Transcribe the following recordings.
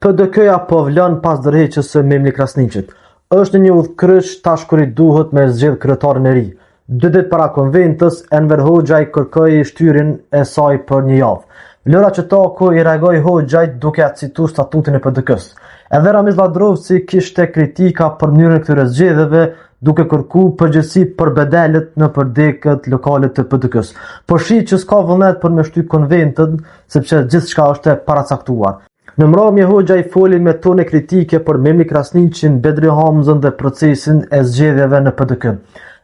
PDK-ja po vlon pas ndërheqjes së Memli Krasniqit. Është një udhkryq tash kur i duhet me zgjedh kryetarin e ri. 2 ditë para konventës, Enver Hoxhaj kërkoi shtyrjen e saj për një javë. Vlora që toku i reagoi Hoxhaj duke cituar statutin e PDK-s. Edhe Ramiz Ladrovci kishte kritika për mënyrën e këtyre zgjedhjeve, duke kërkuar përgjegjësi për bedelet në përdekët lokale të PDK-s. Por shih që s'ka vullnet për me shty konventën, sepse gjithçka është e paracaktuar. Në mbrëmje Hoxhaj foli me tone kritike për Memli Krasniqin, Bedri Hamzën dhe procesin e zgjedhjeve në PDK.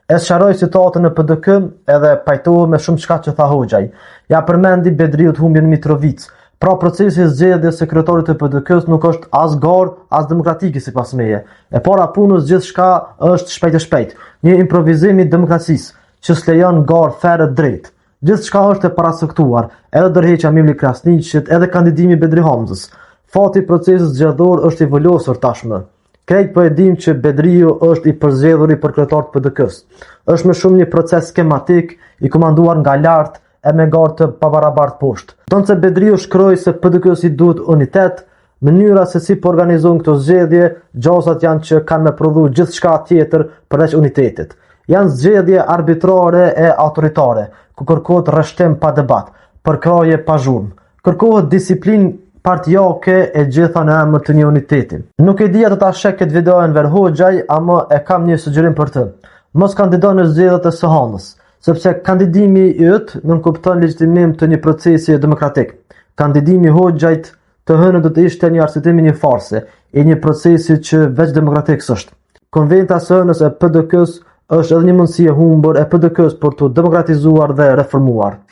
E sqaroi citatën në PDK edhe pajtohej me shumë çka që tha Hoxhaj. Ja përmendi Bedriut humbjen Mitrovic. Pra procesi i zgjedhjes së kryetarit të PDK-s nuk është as garë, as demokratike sipas meje. E para punës gjithçka është shpejt. Një improvizim i demokracisë që s'lejon garë ferë drejt. Gjithçka është e paracaktuar, edhe ndërheqja e Memli Krasniqit, edhe kandidimi i Bedri Hamzës. Fati i procesit zgjedhor është i volosur tashmë. Krejt po e dim që Bedriu është i përzgjedhuri për kryetar të PDK-s. Është më shumë një proces skematik i komanduar nga lart e me garë të pabarabartë poshtë. Donse Bedriu shkroi se PDK-s i duhet unitet, mënyra se si po organizojnë këto zgjedhje, gjasat janë që kanë me prodhu gjithçka tjetër përveç unitetit. Janë zgjedhje arbitrare e autoritare, ku kërkohet rreshtim pa debat, përkraje pa zhurmë. Kërkohet disiplinë partijake e gjitha në emër të një uniteti. Nuk e di atë ta sheh këtë video Enver Hoxhaj, ama e kam një sugjerim për të. Mos kandido në zgjedhjet e së hanës, sepse kandidimi i yt nënkupton legjitimim të një procesi demokratik. Kandidimi i Hoxhajt të hënën do të ishte një arsyetim i një farse, e një procesi që veç demokratik s'është. Konventa e së hënës e PDK-s është edhe një mundësi e humbur e PDK-s për të demokratizuar dhe reformuar.